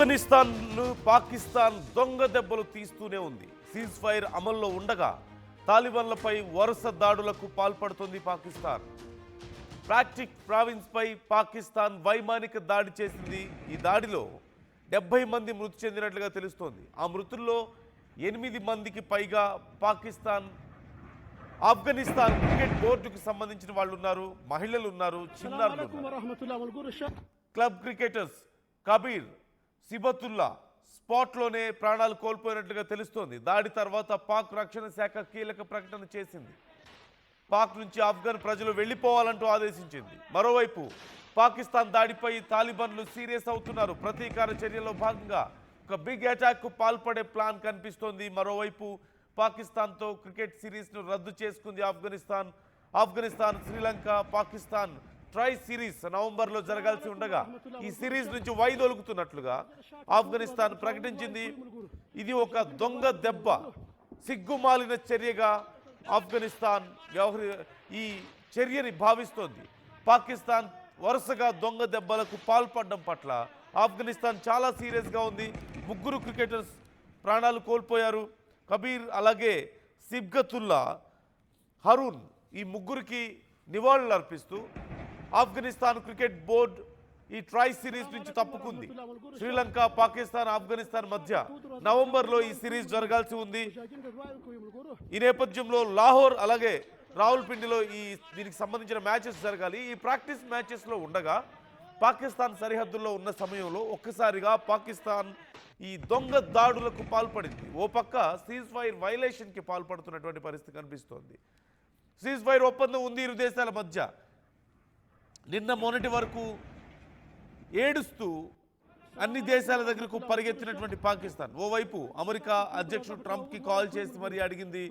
ఆఫ్ఘనిస్తాన్ను పాకిస్తాన్ దొంగ దెబ్బలు తీస్తూనే ఉంది. సీజ్ ఫైర్ అమల్లో ఉండగా తాలిబాన్లపై వరుస దాడులకు పాల్పడుతోంది పాకిస్తాన్. ప్రాక్టిక్ ప్రావిన్స్పై పాకిస్తాన్ వైమానిక దాడి చేసింది. ఈ దాడిలో 70 మంది మృతి చెందినట్లుగా తెలుస్తోంది. ఆ మృతుల్లో 8 మందికి పైగా ఆఫ్ఘనిస్తాన్ క్రికెట్ బోర్డుకు సంబంధించిన వాళ్ళు ఉన్నారు, మహిళలు ఉన్నారు, చిన్నారులు ఉన్నారు. క్లబ్ క్రికెటర్స్ కబీర్ సిబతుల్లా స్పాట్లోనే ప్రాణాలు కోల్పోయినట్లుగా తెలుస్తోంది. దాడి తర్వాత పాక్ రక్షణ శాఖ కీలక ప్రకటన చేసింది. పాక్ నుంచి ఆఫ్ఘన్ ప్రజలు వెళ్లిపోవాలంటూ ఆదేశించింది. మరోవైపు పాకిస్తాన్ దాడిపై తాలిబాన్లు సీరియస్ అవుతున్నారు. ప్రతీకార చర్యలో భాగంగా ఒక బిగ్ అటాక్కు పాల్పడే ప్లాన్ కనిపిస్తోంది. మరోవైపు పాకిస్తాన్తో క్రికెట్ సిరీస్ను రద్దు చేసుకుంది ఆఫ్ఘనిస్తాన్ శ్రీలంక పాకిస్తాన్ ట్రై సిరీస్ నవంబర్లో జరగాల్సి ఉండగా ఈ సిరీస్ నుంచి వైదొలుగుతున్నట్లుగా ఆఫ్ఘనిస్తాన్ ప్రకటించింది. ఇది ఒక దొంగ దెబ్బ, సిగ్గుమాలిన చర్యగా ఆఫ్ఘనిస్తాన్ ఈ చర్యని భావిస్తోంది. పాకిస్తాన్ వరుసగా దొంగ దెబ్బలకు పాల్పడడం పట్ల ఆఫ్ఘనిస్తాన్ చాలా సీరియస్గా ఉంది. 3 క్రికెటర్స్ ప్రాణాలు కోల్పోయారు. కబీర్ అలాగే సిబ్గతుల్లా, హరూన్ ఈ 3కి నివాళులు అర్పిస్తూ ఆఫ్ఘనిస్తాన్ క్రికెట్ బోర్డు ఈ ట్రై సిరీస్ నుంచి తప్పుకుంది. శ్రీలంక పాకిస్తాన్ ఆఫ్ఘనిస్తాన్ మధ్య నవంబర్లో ఈ సిరీస్ జరగాల్సి ఉంది. ఈ నేపథ్యంలో లాహోర్ అలాగే రావుల్పిండిలో దీనికి సంబంధించిన మ్యాచెస్ జరగాలి. ఈ ప్రాక్టీస్ మ్యాచెస్లో ఉండగా పాకిస్తాన్ సరిహద్దుల్లో ఉన్న సమయంలో ఒక్కసారిగా పాకిస్తాన్ ఈ దొంగ దాడులకు పాల్పడింది. ఓ పక్క సీజ్ ఫైర్ వైలేషన్కి పాల్పడుతున్నటువంటి పరిస్థితి కనిపిస్తోంది. సీజ్ ఫైర్ ఒప్పందం ఉంది ఇరు దేశాల మధ్య. నిన్న మొన్నటి వరకు ఏడుస్తూ అన్ని దేశాల దగ్గరకు పరిగెత్తినటువంటి పాకిస్తాన్ ఓవైపు అమెరికా అధ్యక్షుడు ట్రంప్కి కాల్ చేసి మరీ అడిగింది,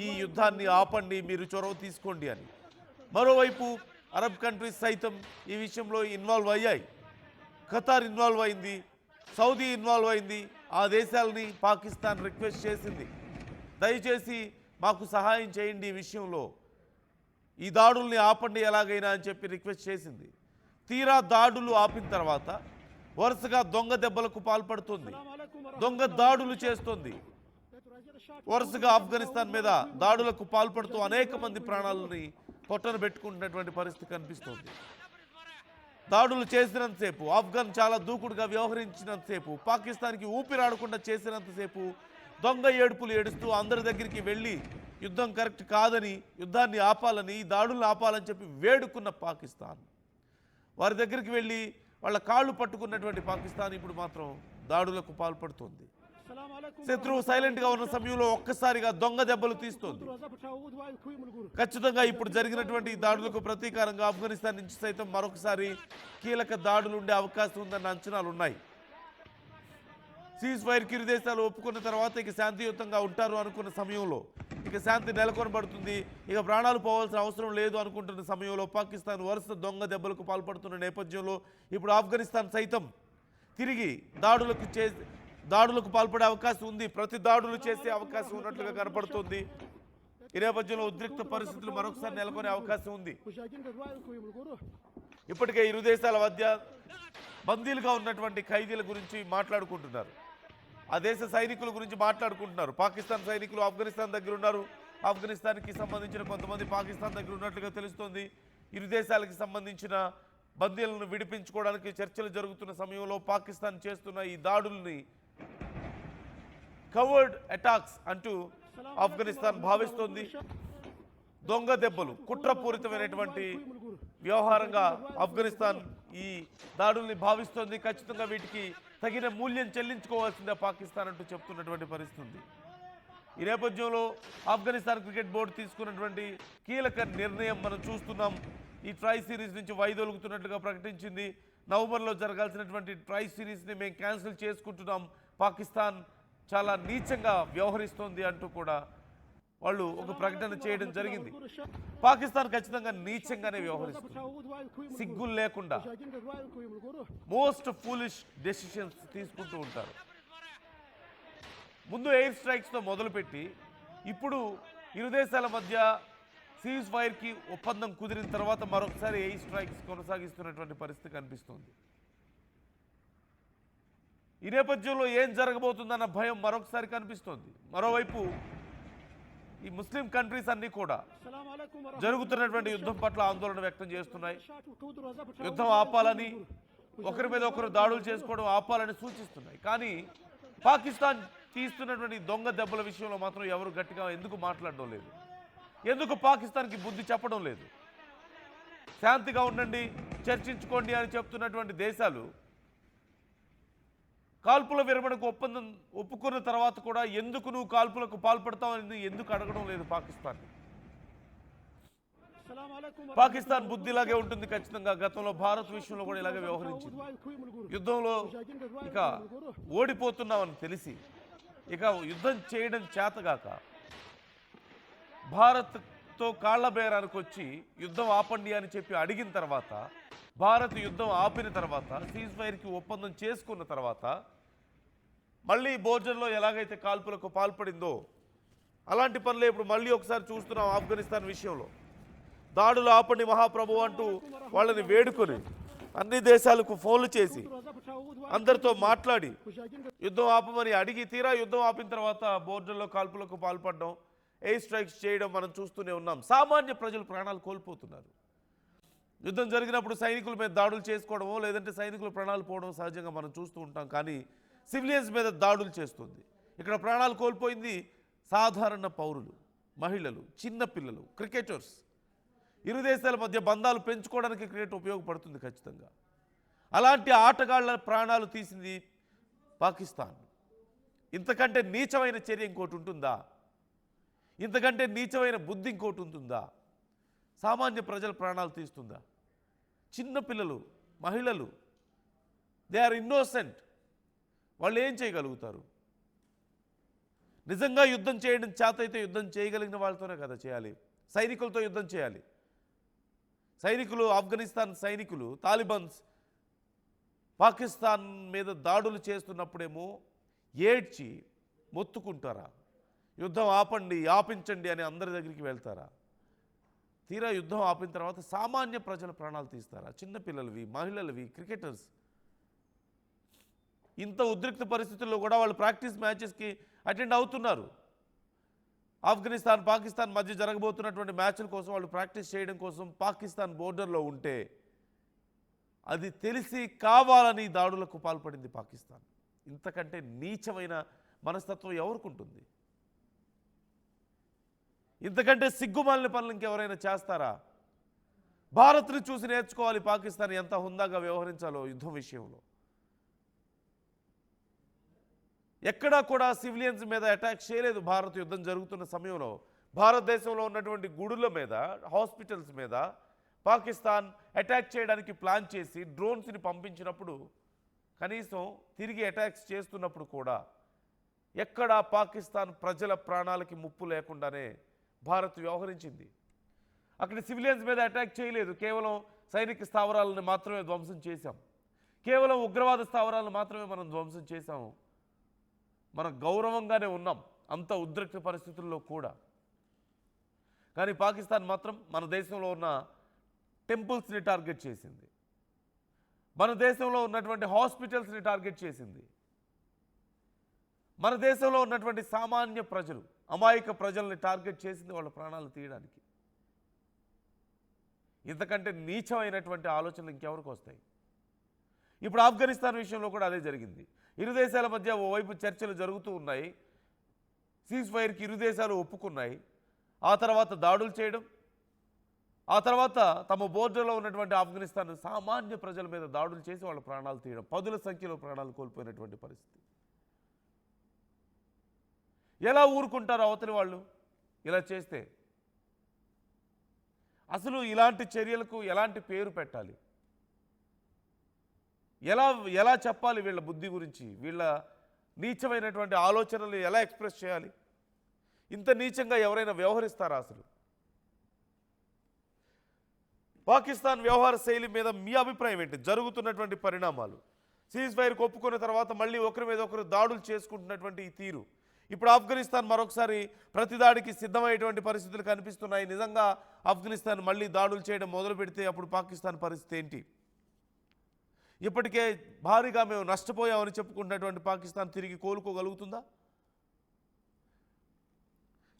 ఈ యుద్ధాన్ని ఆపండి, మీరు చొరవ తీసుకోండి అని. మరోవైపు అరబ్ కంట్రీస్ సైతం ఈ విషయంలో ఇన్వాల్వ్ అయ్యాయి. ఖతార్ ఇన్వాల్వ్ అయింది, సౌదీ ఇన్వాల్వ్ అయింది. ఆ దేశాలని పాకిస్తాన్ రిక్వెస్ట్ చేసింది, దయచేసి మాకు సహాయం చేయండి, ఈ విషయంలో ఈ దాడుల్ని ఆపండి ఎలాగైనా అని చెప్పి రిక్వెస్ట్ చేసింది. తీరా దాడులు ఆపిన తర్వాత వరుసగా దొంగ దెబ్బలకు పాల్పడుతుంది, దొంగ దాడులు చేస్తుంది. వరుసగా ఆఫ్ఘనిస్తాన్ మీద దాడులకు పాల్పడుతూ అనేక మంది ప్రాణాలని పొట్టన పెట్టుకుంటున్నటువంటి పరిస్థితి కనిపిస్తోంది. దాడులు చేసినంతసేపు, ఆఫ్ఘన్ చాలా దూకుడుగా వ్యవహరించినంతసేపు, పాకిస్తాన్కి ఊపిరాడకుండా చేసినంతసేపు దొంగ ఏడుపులు ఏడుస్తూ అందరి దగ్గరికి వెళ్ళి యుద్ధం కరెక్ట్ కాదని, యుద్ధాన్ని ఆపాలని, దాడులను ఆపాలని చెప్పి వేడుకున్న పాకిస్తాన్, వారి దగ్గరికి వెళ్ళి వాళ్ళ కాళ్ళు పట్టుకున్నటువంటి పాకిస్తాన్ ఇప్పుడు మాత్రం దాడులకు పాల్పడుతుంది. శత్రువు సైలెంట్గా ఉన్న సమయంలో ఒక్కసారిగా దొంగ దెబ్బలు తీస్తోంది. ఖచ్చితంగా ఇప్పుడు జరిగినటువంటి దాడులకు ప్రతీకారంగా ఆఫ్ఘనిస్తాన్ నుంచి సైతం మరొకసారి కీలక దాడులు ఉండే అవకాశం ఉందన్న అంచనాలు ఉన్నాయి. సీజ్ ఫైర్కి ఇరు దేశాలు ఒప్పుకున్న తర్వాత ఇక శాంతియుతంగా ఉంటారు అనుకున్న సమయంలో ఇక శాంతి నెలకొనబడుతుంది, ఇక ప్రాణాలు పోవాల్సిన అవసరం లేదు అనుకుంటున్న సమయంలో పాకిస్తాన్ వరుస దొంగ దెబ్బలకు పాల్పడుతున్న నేపథ్యంలో ఇప్పుడు ఆఫ్ఘనిస్తాన్ సైతం తిరిగి దాడులకు పాల్పడే అవకాశం ఉంది. ప్రతి దాడులు చేసే అవకాశం ఉన్నట్లుగా కనపడుతుంది. ఈ నేపథ్యంలో ఉద్రిక్త పరిస్థితులు మరొకసారి నెలకొనే అవకాశం ఉంది. ఇప్పటికే ఇరు దేశాల మధ్య బందీలుగా ఉన్నటువంటి ఖైదీల గురించి మాట్లాడుకుంటున్నారు, ఆ దేశ సైనికుల గురించి మాట్లాడుకుంటున్నారు. పాకిస్తాన్ సైనికులు ఆఫ్ఘనిస్తాన్ దగ్గర ఉన్నారు, ఆఫ్ఘనిస్తాన్కి సంబంధించిన కొంతమంది పాకిస్తాన్ దగ్గర ఉన్నట్లుగా తెలుస్తోంది. ఇరు దేశాలకు సంబంధించిన బందీలను విడిపించుకోవడానికి చర్చలు జరుగుతున్న సమయంలో పాకిస్తాన్ చేస్తున్న ఈ దాడుల్ని కవర్డ్ అటాక్స్ అంటూ ఆఫ్ఘనిస్తాన్ భావిస్తోంది. దొంగ దెబ్బలు, కుట్రపూరితమైనటువంటి వ్యవహారంగా ఆఫ్ఘనిస్తాన్ ఈ దాడుల్ని భావిస్తోంది. ఖచ్చితంగా వీటికి తగిన మూల్యం చెల్లించుకోవాల్సిందే పాకిస్తాన్ అంటూ చెప్తున్నటువంటి పరిస్థితి ఉంది. ఈ నేపథ్యంలో ఆఫ్ఘనిస్తాన్ క్రికెట్ బోర్డు తీసుకున్నటువంటి కీలక నిర్ణయం మనం చూస్తున్నాం. ఈ ట్రై సిరీస్ నుంచి వైదొలుగుతున్నట్లుగా ప్రకటించింది. నవంబర్లో జరగాల్సినటువంటి ట్రై సిరీస్ని మేము క్యాన్సిల్ చేసుకుంటున్నాం, పాకిస్తాన్ చాలా నీచంగా వ్యవహరిస్తోంది అంటూ కూడా వాళ్ళు ఒక ప్రకటన చేయడం జరిగింది. పాకిస్తాన్ ఖచ్చితంగా నీచంగానే వ్యవహరిస్తుంది, సిగ్గులు లేకుండా మోస్ట్ ఫూలిష్ డెసిషన్స్ తీసుకుంటూ ఉంటారు. ముందు ఎయిర్ స్ట్రైక్స్తో మొదలుపెట్టి ఇప్పుడు ఇరు దేశాల మధ్య సీజ్ ఫైర్కి ఒప్పందం కుదిరిన తర్వాత మరొకసారి ఎయిర్ స్ట్రైక్స్ కొనసాగిస్తున్నటువంటి పరిస్థితి కనిపిస్తుంది. ఈ నేపథ్యంలో ఏం జరగబోతుందన్న భయం మరొకసారి కనిపిస్తోంది. మరోవైపు ఈ ముస్లిం కంట్రీస్ అన్నీ కూడా జరుగుతున్నటువంటి యుద్ధం పట్ల ఆందోళన వ్యక్తం చేస్తున్నాయి. యుద్ధం ఆపాలని, ఒకరి మీద ఒకరు దాడులు చేసుకోవడం ఆపాలని సూచిస్తున్నాయి. కానీ పాకిస్తాన్ తీస్తున్నటువంటి దొంగ దెబ్బల విషయంలో మాత్రం ఎవరు గట్టిగా ఎందుకు మాట్లాడడం లేదు? ఎందుకు పాకిస్తాన్కి బుద్ధి చెప్పడం లేదు? శాంతిగా ఉండండి, చర్చించుకోండి అని చెప్తున్నటువంటి దేశాలు కాల్పుల విరమణకు ఒప్పందం ఒప్పుకున్న తర్వాత కూడా ఎందుకు నువ్వు కాల్పులకు పాల్పడతావని ఎందుకు అడగడం లేదు పాకిస్తాన్? పాకిస్తాన్ బుద్ధి ఇలాగే ఉంటుంది ఖచ్చితంగా. గతంలో భారత్ విషయంలో కూడా ఇలాగే వ్యవహరించింది. యుద్ధంలో ఇక ఓడిపోతున్నామని తెలిసి ఇక యుద్ధం చేయడం చేతగాక భారత్తో కాళ్ల బేరానికి వచ్చి యుద్ధం ఆపండి అని చెప్పి అడిగిన తర్వాత, భారత్ యుద్ధం ఆపిన తర్వాత, సీజ్ ఫైర్కి ఒప్పందం చేసుకున్న తర్వాత మళ్ళీ బోర్డర్లో ఎలాగైతే కాల్పులకు పాల్పడిందో అలాంటి పనులే ఇప్పుడు మళ్ళీ ఒకసారి చూస్తున్నాం. ఆఫ్ఘనిస్తాన్ విషయంలో దాడులు ఆపండి మహాప్రభు అంటూ వాళ్ళని వేడుకొని అన్ని దేశాలకు ఫోన్లు చేసి అందరితో మాట్లాడి యుద్ధం ఆపమని అడిగి తీరా యుద్ధం ఆపిన తర్వాత బోర్డర్లో కాల్పులకు పాల్పడడం, ఎయిర్ స్ట్రైక్స్ చేయడం మనం చూస్తూనే ఉన్నాం. సామాన్య ప్రజలు ప్రాణాలు కోల్పోతున్నారు. యుద్ధం జరిగినప్పుడు సైనికుల మీద దాడులు చేసుకోవడమో లేదంటే సైనికుల ప్రాణాలు పోవడం సహజంగా మనం చూస్తూ ఉంటాం. కానీ సివిలియన్స్ మీద దాడులు చేస్తుంది. ఇక్కడ ప్రాణాలు కోల్పోయింది సాధారణ పౌరులు, మహిళలు, చిన్నపిల్లలు, క్రికెటర్స్. ఇరు దేశాల మధ్య బంధాలు పెంచుకోవడానికి క్రికెట్ ఉపయోగపడుతుంది ఖచ్చితంగా. అలాంటి ఆటగాళ్ల ప్రాణాలు తీసింది పాకిస్తాన్. ఇంతకంటే నీచమైన చర్య ఇంకోటి ఉంటుందా? ఇంతకంటే నీచమైన బుద్ధి ఇంకోటి ఉంటుందా? సామాన్య ప్రజల ప్రాణాలు తీస్తుందా? చిన్నపిల్లలు, మహిళలు, దే ఆర్ ఇన్నోసెంట్. వాళ్ళు ఏం చేయగలుగుతారు? నిజంగా యుద్ధం చేయడం చేత అయితే యుద్ధం చేయగలిగిన వాళ్ళతోనే కదా చేయాలి. సైనికులతో యుద్ధం చేయాలి. సైనికులు, ఆఫ్ఘనిస్తాన్ సైనికులు, తాలిబాన్స్ పాకిస్తాన్ మీద దాడులు చేస్తున్నప్పుడేమో ఏడ్చి మొత్తుకుంటారా? యుద్ధం ఆపండి, ఆపించండి అని అందరి దగ్గరికి వెళ్తారా? తీరా యుద్ధం ఆపిన తర్వాత సామాన్య ప్రజల ప్రాణాలు తీస్తారా? చిన్నపిల్లలవి, మహిళలవి, క్రికెటర్స్. ఇంత ఉద్రిక్త పరిస్థితుల్లో కూడా వాళ్ళు ప్రాక్టీస్ మ్యాచెస్కి అటెండ్ అవుతున్నారు. ఆఫ్ఘనిస్తాన్ పాకిస్తాన్ మధ్య జరగబోతున్నటువంటి మ్యాచ్ల కోసం వాళ్ళు ప్రాక్టీస్ చేయడం కోసం పాకిస్తాన్ బోర్డర్లో ఉంటే అది తెలిసి కావాలని దాడులకు పాల్పడింది పాకిస్తాన్. ఇంతకంటే నీచమైన మనస్తత్వం ఎవరికి ఉంటుంది? ఇంతకంటే సిగ్గుమాలిన పనులు ఇంకెవరైనా చేస్తారా? భారత్ని చూసి నేర్చుకోవాలి పాకిస్తాన్ ఎంత హుందాగా వ్యవహరించాలో యుద్ధం విషయంలో. ఎక్కడా కూడా సివిలియన్స్ మీద అటాక్ చేయలేదు భారత్ యుద్ధం జరుగుతున్న సమయంలో. భారతదేశంలో ఉన్నటువంటి గుడుల మీద, హాస్పిటల్స్ మీద పాకిస్తాన్ అటాక్ చేయడానికి ప్లాన్ చేసి డ్రోన్స్ని పంపించినప్పుడు, కనీసం తిరిగి అటాక్స్ చేస్తున్నప్పుడు కూడా ఎక్కడా పాకిస్తాన్ ప్రజల ప్రాణాలకి ముప్పు లేకుండానే భారత్ వ్యవహరించింది. అక్కడ సివిలియన్స్ మీద అటాక్ చేయలేదు. కేవలం సైనిక స్థావరాలను మాత్రమే ధ్వంసం చేశాం. కేవలం ఉగ్రవాద స్థావరాలను మాత్రమే మనం ధ్వంసం చేశాము. మనం గౌరవంగానే ఉన్నాం అంత ఉద్రిక్త పరిస్థితుల్లో కూడా. కానీ పాకిస్తాన్ మాత్రం మన దేశంలో ఉన్న టెంపుల్స్ని టార్గెట్ చేసింది. మన దేశంలో ఉన్నటువంటి హాస్పిటల్స్ని టార్గెట్ చేసింది. మన దేశంలో ఉన్నటువంటి సామాన్య ప్రజలు, అమాయక ప్రజల్ని టార్గెట్ చేసింది వాళ్ళ ప్రాణాలు తీయడానికి. ఇంతకంటే నీచమైనటువంటి ఆలోచనలు ఇంకెవరికి వస్తాయి? ఇప్పుడు ఆఫ్ఘనిస్తాన్ విషయంలో కూడా అదే జరిగింది. ఇరు దేశాల మధ్య ఓవైపు చర్చలు జరుగుతూ ఉన్నాయి. సీజ్ ఫైర్కి ఇరు దేశాలు ఒప్పుకున్నాయి. ఆ తర్వాత దాడులు చేయడం, ఆ తర్వాత తమ బోర్డర్లో ఉన్నటువంటి ఆఫ్ఘనిస్తాన్ సామాన్య ప్రజల మీద దాడులు చేసి వాళ్ళ ప్రాణాలు తీయడం, పదుల సంఖ్యలో ప్రాణాలు కోల్పోయినటువంటి పరిస్థితి. ఎలా ఊరుకుంటారు అవతలి వాళ్ళు ఇలా చేస్తే? అసలు ఇలాంటి చర్యలకు ఎలాంటి పేరు పెట్టాలి? ఎలా చెప్పాలి? వీళ్ళ బుద్ధి గురించి, వీళ్ళ నీచమైనటువంటి ఆలోచనలు ఎలా ఎక్స్ప్రెస్ చేయాలి? ఇంత నీచంగా ఎవరైనా వ్యవహరిస్తారా అసలు? పాకిస్తాన్ వ్యవహార శైలి మీద మీ అభిప్రాయం ఏంటి? జరుగుతున్నటువంటి పరిణామాలు, సీజ్ ఫైర్కి ఒప్పుకున్న తర్వాత మళ్ళీ ఒకరి మీద ఒకరు దాడులు చేసుకుంటున్నటువంటి ఈ తీరు, ఇప్పుడు ఆఫ్ఘనిస్తాన్ మరొకసారి ప్రతిదాడికి సిద్ధమయ్యేటువంటి పరిస్థితులు కనిపిస్తున్నాయి. నిజంగా ఆఫ్ఘనిస్తాన్ మళ్ళీ దాడులు చేయడం మొదలు పెడితే అప్పుడు పాకిస్తాన్ పరిస్థితి ఏంటి? ఇప్పటికే భారీగా మేము నష్టపోయామని చెప్పుకుంటున్నటువంటి పాకిస్తాన్ తిరిగి కోలుకోగలుగుతుందా?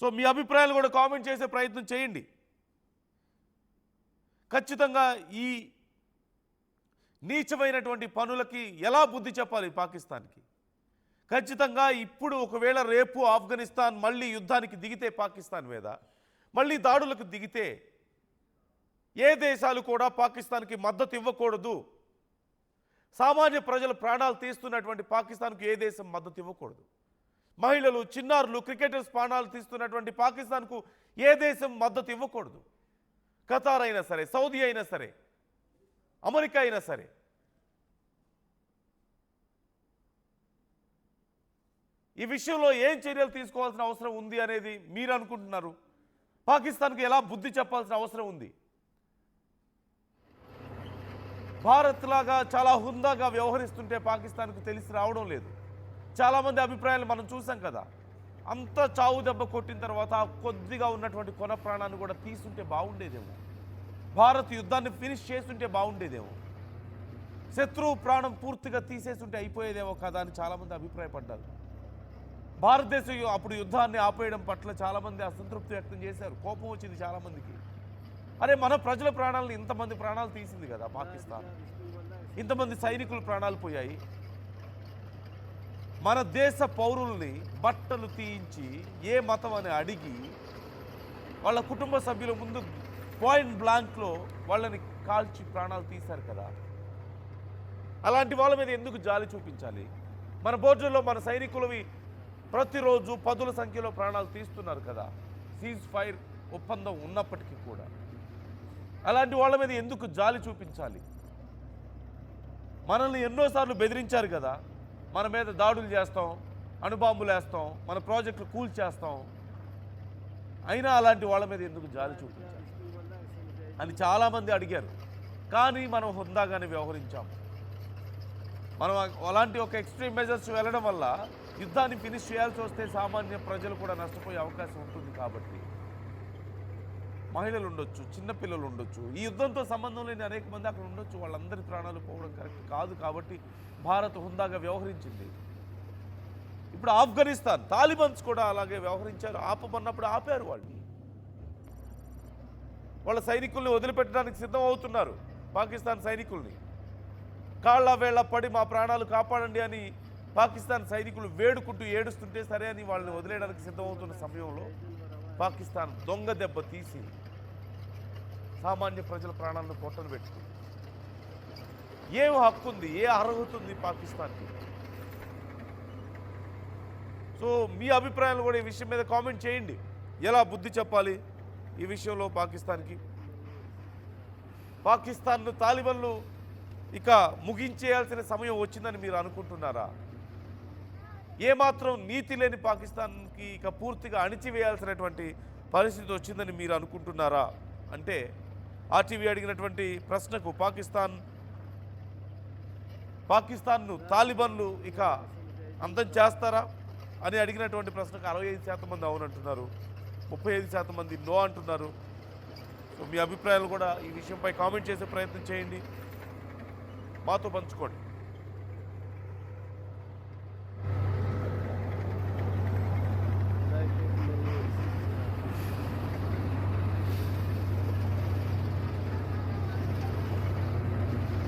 సో మీ అభిప్రాయాలు కూడా కామెంట్ చేసే ప్రయత్నం చేయండి. ఖచ్చితంగా ఈ నీచమైనటువంటి పనులకి ఎలా బుద్ధి చెప్పాలి పాకిస్తాన్కి? ఖచ్చితంగా ఇప్పుడు ఒకవేళ రేపు ఆఫ్ఘనిస్తాన్ మళ్ళీ యుద్ధానికి దిగితే పాకిస్తాన్ మీద మళ్ళీ దాడులకు దిగితే ఏ దేశాలు కూడా పాకిస్తాన్కి మద్దతు ఇవ్వకూడదు. సామాన్య ప్రజల ప్రాణాలు తీస్తున్నటువంటి పాకిస్తాన్కు ఏ దేశం మద్దతు ఇవ్వకూడదు. మహిళలు, చిన్నారులు, క్రికెటర్స్ ప్రాణాలు తీస్తున్నటువంటి పాకిస్తాన్కు ఏ దేశం మద్దతు ఇవ్వకూడదు. ఖతార్ అయినా సరే, సౌదీ అయినా సరే, అమెరికా అయినా సరే. ఈ విషయంలో ఏం చర్యలు తీసుకోవాల్సిన అవసరం ఉంది అనేది మీరు అనుకుంటున్నారు? పాకిస్తాన్కి ఎలా బుద్ధి చెప్పాల్సిన అవసరం ఉంది? భారత్ లాగా చాలా హుందాగా వ్యవహరిస్తుంటే పాకిస్తాన్కు తెలిసి రావడం లేదు. చాలామంది అభిప్రాయాలు మనం చూసాం కదా. అంత చావు దెబ్బ కొట్టిన తర్వాత కొద్దిగా ఉన్నటువంటి కొన ప్రాణాన్ని కూడా తీసుంటే బాగుండేదేమో. భారత్ యుద్ధాన్ని ఫినిష్ చేస్తుంటే బాగుండేదేమో. శత్రువు ప్రాణం పూర్తిగా తీసేస్తుంటే అయిపోయేదేమో కదా అని చాలామంది అభిప్రాయపడ్డారు. భారతదేశం అప్పుడు యుద్ధాన్ని ఆపేయడం పట్ల చాలామంది అసంతృప్తి వ్యక్తం చేశారు. కోపం వచ్చింది చాలామందికి. అరే, మన ప్రజల ప్రాణాలను ఇంతమంది ప్రాణాలు తీసింది కదా పాకిస్తాన్. ఇంతమంది సైనికుల ప్రాణాలు పోయాయి. మన దేశ పౌరుల్ని బట్టలు తీయించి ఏ మతం అని అడిగి వాళ్ళ కుటుంబ సభ్యుల ముందు పాయింట్ బ్లాంక్లో వాళ్ళని కాల్చి ప్రాణాలు తీశారు కదా. అలాంటి వాళ్ళ మీద ఎందుకు జాలి చూపించాలి? మన బోర్డర్లో మన సైనికులవి ప్రతిరోజు పదుల సంఖ్యలో ప్రాణాలు తీస్తున్నారు కదా, సీజ్ ఫైర్ ఒప్పందం ఉన్నప్పటికీ కూడా. అలాంటి వాళ్ళ మీద ఎందుకు జాలి చూపించాలి? మనల్ని ఎన్నోసార్లు బెదిరించారు కదా, మన మీద దాడులు చేస్తాం, అణుబాంబులు వేస్తాం, మన ప్రాజెక్టులు కూల్చేస్తాం. అయినా అలాంటి వాళ్ళ మీద ఎందుకు జాలి చూపించాలి అని చాలామంది అడిగారు. కానీ మనం హుందాగానే వ్యవహరించాం. మనం అలాంటి ఒక ఎక్స్ట్రీమ్ మెజర్స్ వెళ్ళడం వల్ల యుద్ధాన్ని ఫినిష్ చేయాల్సి వస్తే సామాన్య ప్రజలు కూడా నష్టపోయే అవకాశం ఉంటుంది. కాబట్టి మహిళలు ఉండొచ్చు, చిన్నపిల్లలు ఉండొచ్చు, ఈ యుద్ధంతో సంబంధం లేని అనేక మంది అక్కడ ఉండొచ్చు. వాళ్ళందరి ప్రాణాలు పోవడం కరెక్ట్ కాదు. కాబట్టి భారత్ హుందాగా వ్యవహరించింది. ఇప్పుడు ఆఫ్ఘనిస్తాన్ తాలిబాన్స్ కూడా అలాగే వ్యవహరించారు. ఆపమన్నప్పుడు ఆపారు. వాళ్ళ సైనికుల్ని వదిలిపెట్టడానికి సిద్ధం అవుతున్నారు. పాకిస్తాన్ సైనికుల్ని కాళ్ళ వేళ్ల పడి మా ప్రాణాలు కాపాడండి అని పాకిస్తాన్ సైనికులు వేడుకుంటూ ఏడుస్తుంటే సరే అని వాళ్ళని వదిలేయడానికి సిద్ధమవుతున్న సమయంలో పాకిస్తాన్ దొంగ దెబ్బ తీసి సామాన్య ప్రజల ప్రాణాలను పొట్టలు పెట్టుకుంది. ఏం హక్కు ఉంది, ఏ అర్హత ఉంది పాకిస్తాన్కి? సో మీ అభిప్రాయాలు కూడా ఈ విషయం మీద కామెంట్ చేయండి. ఎలా బుద్ధి చెప్పాలి ఈ విషయంలో పాకిస్తాన్కి? పాకిస్తాన్ను తాలిబాన్లు ఇక ముగించేయాల్సిన సమయం వచ్చిందని మీరు అనుకుంటున్నారా? ఏమాత్రం నీతి లేని పాకిస్తాన్కి ఇక పూర్తిగా అణిచివేయాల్సినటువంటి పరిస్థితి వచ్చిందని మీరు అనుకుంటున్నారా? అంటే ఆర్టీవీ అడిగినటువంటి ప్రశ్నకు పాకిస్తాన్ను తాలిబాన్లు ఇక అంతం చేస్తారా అని అడిగినటువంటి ప్రశ్నకు 65% మంది అవునంటున్నారు, 35% మంది నో అంటున్నారు. సో మీ అభిప్రాయాలు కూడా ఈ విషయంపై కామెంట్ చేసే ప్రయత్నం చేయండి, మాతో పంచుకోండి.